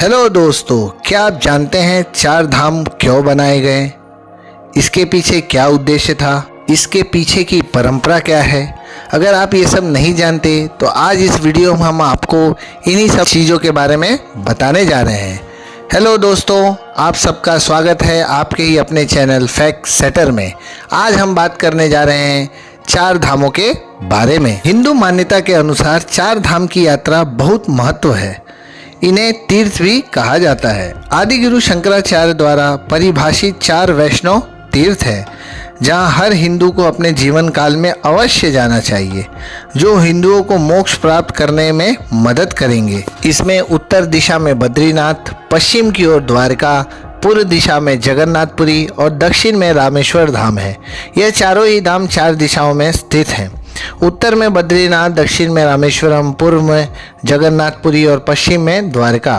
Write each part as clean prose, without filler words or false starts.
Hello दोस्तों, क्या आप जानते हैं चार धाम क्यों बनाए गए? इसके पीछे क्या उद्देश्य था? इसके पीछे की परंपरा क्या है? अगर आप ये सब नहीं जानते तो आज इस वीडियो में हम आपको इन्हीं सब चीज़ों के बारे में बताने जा रहे हैं। हेलो दोस्तों, आप सबका स्वागत है आपके ही अपने चैनल फैक्ट सेटर में। आज हम बात करने जा रहे हैं चार धामों के बारे में। हिंदू मान्यता के अनुसार चार धाम की यात्रा बहुत महत्व है। इन्हें तीर्थ भी कहा जाता है। आदि गुरु शंकराचार्य द्वारा परिभाषित चार वैष्णव तीर्थ है जहां हर हिंदू को अपने जीवन काल में अवश्य जाना चाहिए, जो हिंदुओं को मोक्ष प्राप्त करने में मदद करेंगे। इसमें उत्तर दिशा में बद्रीनाथ, पश्चिम की ओर द्वारका, पूर्व दिशा में जगन्नाथपुरी और दक्षिण में रामेश्वर धाम है। यह चारों ही धाम चार दिशाओं में स्थित हैं। उत्तर में बद्रीनाथ, दक्षिण में रामेश्वरम, पूर्व में जगन्नाथपुरी और पश्चिम में द्वारका।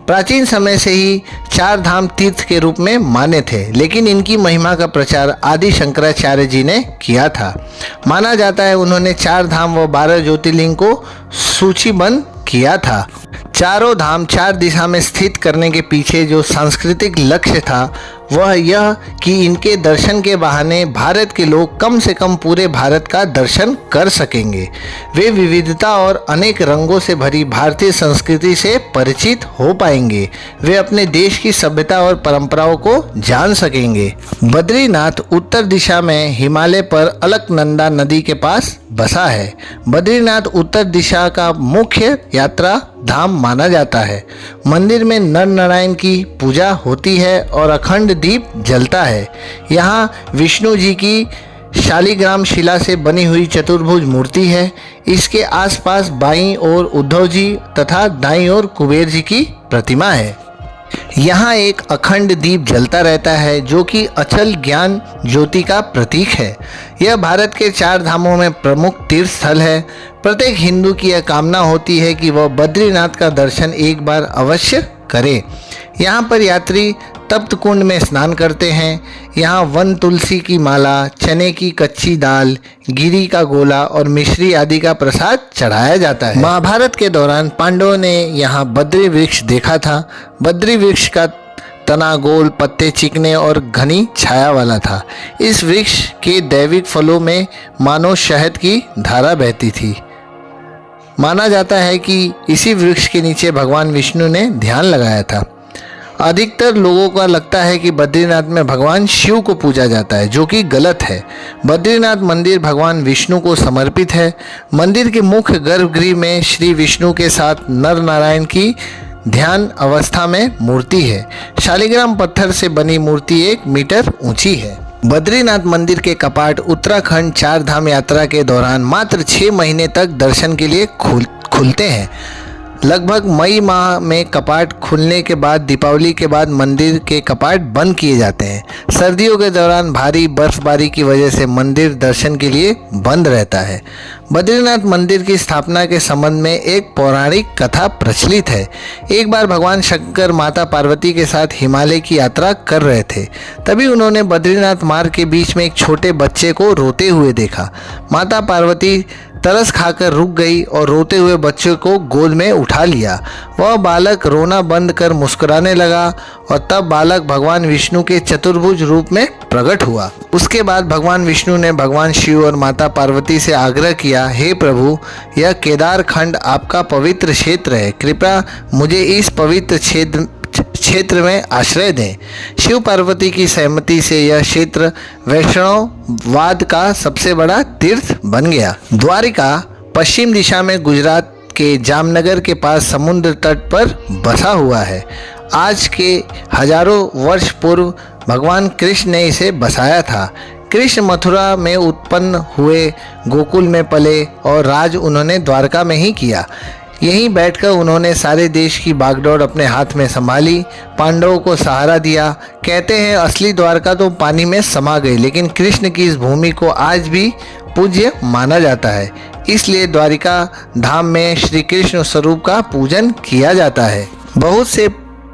प्राचीन समय से ही चार धाम तीर्थ के रूप में मान्य थे, लेकिन इनकी महिमा का प्रचार आदि शंकराचार्य जी ने किया था। माना जाता है उन्होंने चार धाम व 12 ज्योतिर्लिंग को सूचीबद्ध किया था। चारों धाम चार दिशा में स्थित करने के पीछे जो सांस्कृतिक लक्ष्य था वह यह कि इनके दर्शन के बहाने भारत के लोग कम से कम पूरे भारत का दर्शन कर सकेंगे। वे विविधता और अनेक रंगों से भरी भारतीय संस्कृति से परिचित हो पाएंगे। वे अपने देश की सभ्यता और परंपराओं को जान सकेंगे। बद्रीनाथ उत्तर दिशा में हिमालय पर अलकनंदा नदी के पास बसा है। बद्रीनाथ उत्तर दिशा का मुख्य यात्रा धाम माना जाता है। मंदिर में नर नारायण की पूजा होती है और अखंड दीप जलता है। यहाँ विष्णु जी की शालिग्राम शिला से बनी हुई चतुर्भुज मूर्ति है। इसके आसपास बाईं ओर उद्धव जी तथा दाईं ओर कुबेर जी की प्रतिमा है। यहाँ एक अखंड दीप जलता रहता है जो कि अचल ज्ञान ज्योति का प्रतीक है। यह भारत के चार धामों में प्रमुख तीर्थ स्थल है। प्रत्येक हिंदू की यह कामना होती है कि वह बद्रीनाथ का दर्शन एक बार अवश्य करे। यहाँ पर यात्री तप्त कुंड में स्नान करते हैं। यहाँ वन तुलसी की माला, चने की कच्ची दाल, गिरी का गोला और मिश्री आदि का प्रसाद चढ़ाया जाता है। महाभारत के दौरान पांडवों ने यहाँ बद्री वृक्ष देखा था। बद्री वृक्ष का तना गोल, पत्ते चिकने और घनी छाया वाला था। इस वृक्ष के दैविक फलों में मानो शहद की धारा बहती थी। माना जाता है कि इसी वृक्ष के नीचे भगवान विष्णु ने ध्यान लगाया था। अधिकतर लोगों का लगता है कि बद्रीनाथ में भगवान शिव को पूजा जाता है, जो कि गलत है। बद्रीनाथ मंदिर भगवान विष्णु को समर्पित है। मंदिर के मुख्य गर्भगृह में श्री विष्णु के साथ नर नारायण की ध्यान अवस्था में मूर्ति है। शालिग्राम पत्थर से बनी मूर्ति 1 मीटर ऊंची है। बद्रीनाथ मंदिर के कपाट उत्तराखंड चार धाम यात्रा के दौरान मात्र 6 महीने तक दर्शन के लिए खुलते हैं। लगभग मई माह में कपाट खुलने के बाद दीपावली के बाद मंदिर के कपाट बंद किए जाते हैं। सर्दियों के दौरान भारी बर्फबारी की वजह से मंदिर दर्शन के लिए बंद रहता है। बद्रीनाथ मंदिर की स्थापना के संबंध में एक पौराणिक कथा प्रचलित है। एक बार भगवान शंकर माता पार्वती के साथ हिमालय की यात्रा कर रहे थे। तभी उन्होंने बद्रीनाथ मार्ग के बीच में एक छोटे बच्चे को रोते हुए देखा। माता पार्वती तरस खाकर रुक गई और रोते हुए बच्चे को गोद में उठा लिया। वह बालक रोना बंद कर मुस्कुराने लगा और तब बालक भगवान विष्णु के चतुर्भुज रूप में प्रकट हुआ। उसके बाद भगवान विष्णु ने भगवान शिव और माता पार्वती से आग्रह किया, हे प्रभु, यह केदार खंड आपका पवित्र क्षेत्र है। कृपया मुझे इस पवित्र क्षेत्र में आश्रय दें। शिव पार्वती की सहमति से यह क्षेत्र वैष्णववाद का सबसे बड़ा तीर्थ बन गया। द्वारिका पश्चिम दिशा में गुजरात के जामनगर के पास समुद्र तट पर बसा हुआ है। आज के हजारों वर्ष पूर्व भगवान कृष्ण ने इसे बसाया था। कृष्ण मथुरा में उत्पन्न हुए, गोकुल में पले और राज उन्होंने द्वारका में ही किया। यहीं बैठकर उन्होंने सारे देश की बागडोर अपने हाथ में संभाली, पांडवों को सहारा दिया। कहते हैं असली द्वारका तो पानी में समा गई, लेकिन कृष्ण की इस भूमि को आज भी पूज्य माना जाता है। इसलिए द्वारिका धाम में श्री कृष्ण स्वरूप का पूजन किया जाता है। बहुत से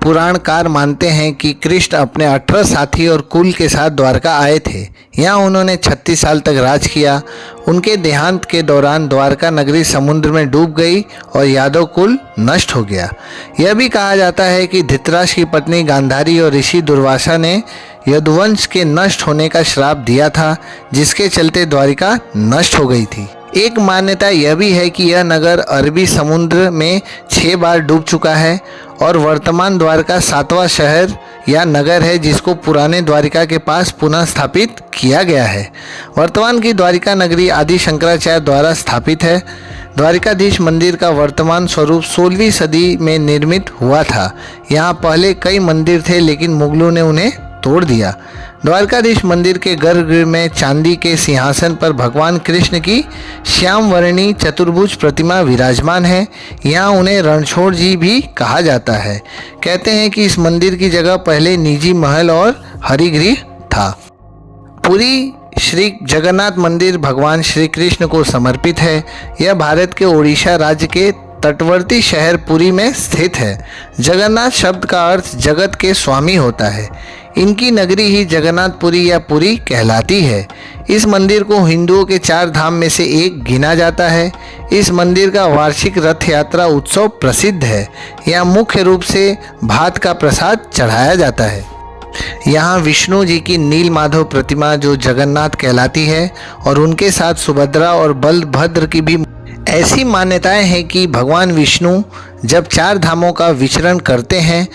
पुराणकार मानते हैं कि कृष्ण अपने 18 साथी और कुल के साथ द्वारका आए थे। यहाँ उन्होंने 36 साल तक राज किया। उनके देहांत के दौरान द्वारका नगरी समुद्र में डूब गई और यादव कुल नष्ट हो गया। यह भी कहा जाता है कि धृतराष्ट्र की पत्नी गांधारी और ऋषि दुर्वासा ने यदुवंश के नष्ट होने का श्राप दिया था, जिसके चलते द्वारिका नष्ट हो गई थी। एक मान्यता यह भी है कि यह नगर अरबी समुद्र में 6 बार डूब चुका है और वर्तमान द्वारका 7वां शहर या नगर है जिसको पुराने द्वारिका के पास पुनः स्थापित किया गया है। वर्तमान की द्वारिका नगरी आदि शंकराचार्य द्वारा स्थापित है। द्वारिकाधीश मंदिर का वर्तमान स्वरूप 16वीं सदी में निर्मित हुआ था। यहाँ पहले कई मंदिर थे, लेकिन मुगलों ने उन्हें तोड़ दिया। द्वारकाधीश मंदिर के गर्भगृह में चांदी के सिंहासन पर भगवान कृष्ण की श्याम वर्णी चतुर्भुज प्रतिमा विराजमान है। यहाँ उन्हें रणछोड़ जी भी कहा जाता है। कहते हैं कि इस मंदिर की जगह पहले निजी महल और हरिगृह था। पुरी श्री जगन्नाथ मंदिर भगवान श्री कृष्ण को समर्पित है। यह भारत के ओडिशा राज्य के तटवर्ती शहर पुरी में स्थित है। जगन्नाथ शब्द का अर्थ जगत के स्वामी होता है। इनकी नगरी ही जगन्नाथपुरी या पुरी कहलाती है। इस मंदिर को हिंदुओं के 4 धाम में से एक गिना जाता है। इस मंदिर का वार्षिक रथ यात्रा उत्सव प्रसिद्ध है। यहाँ मुख्य रूप से भात का प्रसाद चढ़ाया जाता है। यहाँ विष्णु जी की नील माधव प्रतिमा जो जगन्नाथ कहलाती है और उनके साथ सुभद्रा और बलभद्र की भी ऐसी मान्यताएं हैं कि भगवान विष्णु जब 4 धामों का विचरण करते हैं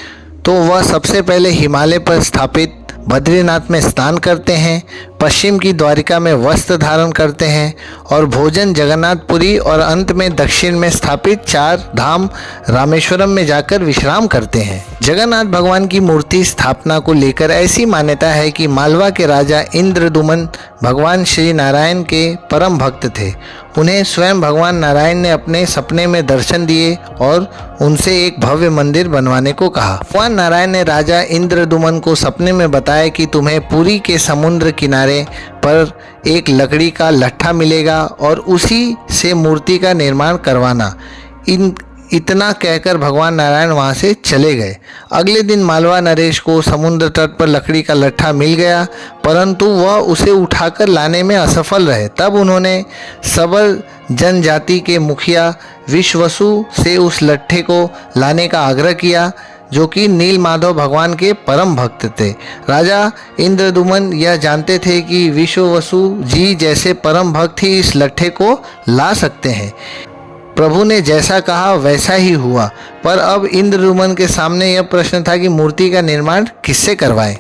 तो वह सबसे पहले हिमालय पर स्थापित बद्रीनाथ में स्नान करते हैं, पश्चिम की द्वारिका में वस्त्र धारण करते हैं और भोजन जगन्नाथपुरी और अंत में दक्षिण में स्थापित 4 धाम रामेश्वरम में जाकर विश्राम करते हैं। जगन्नाथ भगवान की मूर्ति स्थापना को लेकर ऐसी मान्यता है कि मालवा के राजा इंद्रदुमन भगवान श्री नारायण के परम भक्त थे। उन्हें स्वयं भगवान नारायण ने अपने सपने में दर्शन दिए और उनसे एक भव्य मंदिर बनवाने को कहा। भगवान नारायण ने राजा इंद्रदुमन को सपने में बताया कि तुम्हें पुरी के समुद्र किनारे पर एक लकड़ी का लट्ठा मिलेगा और उसी से मूर्ति का निर्माण करवाना। इतना कहकर भगवान नारायण वहाँ से चले गए। अगले दिन मालवा नरेश को समुद्र तट पर लकड़ी का लट्ठा मिल गया, परंतु वह उसे उठाकर लाने में असफल रहे। तब उन्होंने सबल जनजाति के मुखिया विश्वसु से उस लट्ठे को लाने का आग्रह किया, जो कि नील माधव भगवान के परम भक्त थे। राजा इंद्रदुमन यह जानते थे कि विश्ववसु जी जैसे परम भक्त ही इस लट्ठे को ला सकते हैं। प्रभु ने जैसा कहा वैसा ही हुआ, पर अब इंद्रदुमन के सामने यह प्रश्न था कि मूर्ति का निर्माण किससे करवाएं।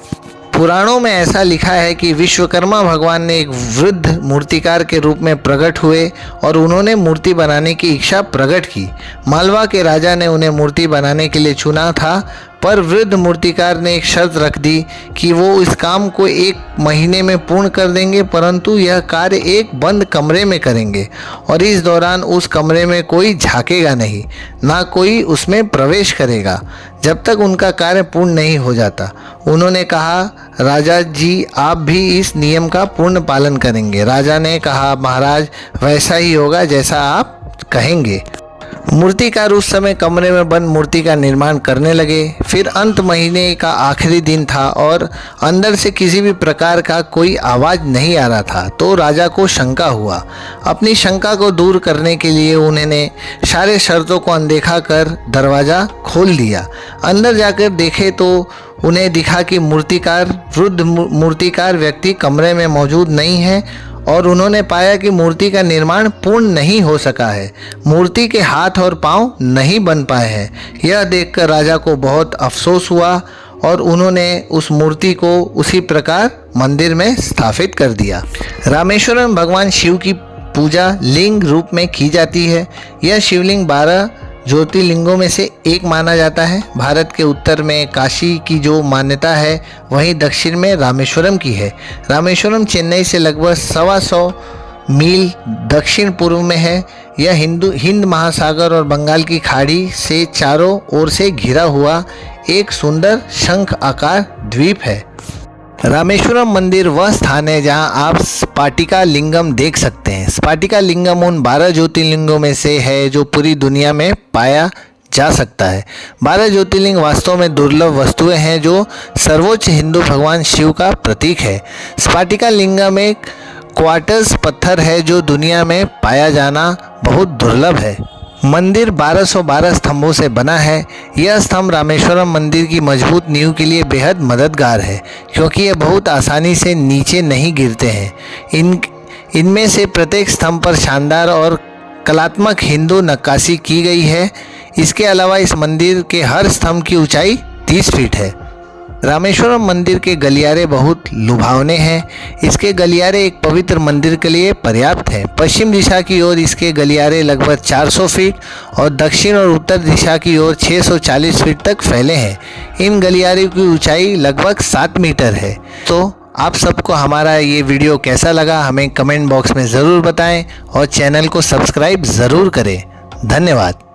पुराणों में ऐसा लिखा है कि विश्वकर्मा भगवान ने एक वृद्ध मूर्तिकार के रूप में प्रकट हुए और उन्होंने मूर्ति बनाने की इच्छा प्रकट की। मालवा के राजा ने उन्हें मूर्ति बनाने के लिए चुना था, पर वृद्ध मूर्तिकार ने एक शर्त रख दी कि वो इस काम को 1 महीने में पूर्ण कर देंगे, परंतु यह कार्य एक बंद कमरे में करेंगे और इस दौरान उस कमरे में कोई झांकेगा नहीं, ना कोई उसमें प्रवेश करेगा जब तक उनका कार्य पूर्ण नहीं हो जाता। उन्होंने कहा, राजा जी आप भी इस नियम का पूर्ण पालन करेंगे। राजा ने कहा, महाराज वैसा ही होगा जैसा आप कहेंगे। मूर्तिकार उस समय कमरे में बंद मूर्ति का निर्माण करने लगे। फिर अंत महीने का आखिरी दिन था और अंदर से किसी भी प्रकार का कोई आवाज़ नहीं आ रहा था, तो राजा को शंका हुआ। अपनी शंका को दूर करने के लिए उन्होंने सारे शर्तों को अनदेखा कर दरवाज़ा खोल दिया। अंदर जाकर देखे तो उन्हें दिखा कि वृद्ध मूर्तिकार व्यक्ति कमरे में मौजूद नहीं है और उन्होंने पाया कि मूर्ति का निर्माण पूर्ण नहीं हो सका है। मूर्ति के हाथ और पांव नहीं बन पाए हैं। यह देखकर राजा को बहुत अफसोस हुआ और उन्होंने उस मूर्ति को उसी प्रकार मंदिर में स्थापित कर दिया। रामेश्वरम भगवान शिव की पूजा लिंग रूप में की जाती है। यह शिवलिंग 12 ज्योतिर्लिंगों में से एक माना जाता है। भारत के उत्तर में काशी की जो मान्यता है, वहीं दक्षिण में रामेश्वरम की है। रामेश्वरम चेन्नई से लगभग 125 मील दक्षिण पूर्व में है। यह हिंद महासागर और बंगाल की खाड़ी से चारों ओर से घिरा हुआ एक सुंदर शंख आकार द्वीप है। रामेश्वरम मंदिर वह स्थान है जहां आप स्फटिका लिंगम देख सकते हैं। स्फटिका लिंगम उन 12 ज्योतिर्लिंगों में से है जो पूरी दुनिया में पाया जा सकता है। 12 ज्योतिर्लिंग वास्तव में दुर्लभ वस्तुएं हैं जो सर्वोच्च हिंदू भगवान शिव का प्रतीक है। स्फटिका लिंगम एक क्वार्ट्ज पत्थर है जो दुनिया में पाया जाना बहुत दुर्लभ है। मंदिर 1212 स्तंभों से बना है। यह स्तंभ रामेश्वरम मंदिर की मजबूत नींव के लिए बेहद मददगार है क्योंकि ये बहुत आसानी से नीचे नहीं गिरते हैं। इनमें से प्रत्येक स्तंभ पर शानदार और कलात्मक हिंदू नक्काशी की गई है। इसके अलावा इस मंदिर के हर स्तंभ की ऊंचाई 30 फीट है। रामेश्वरम मंदिर के गलियारे बहुत लुभावने हैं। इसके गलियारे एक पवित्र मंदिर के लिए पर्याप्त हैं। पश्चिम दिशा की ओर इसके गलियारे लगभग 400 फीट और दक्षिण और उत्तर दिशा की ओर 640 फीट तक फैले हैं। इन गलियारों की ऊंचाई लगभग 7 मीटर है। तो आप सबको हमारा ये वीडियो कैसा लगा हमें कमेंट बॉक्स में ज़रूर बताएं और चैनल को सब्सक्राइब ज़रूर करें। धन्यवाद।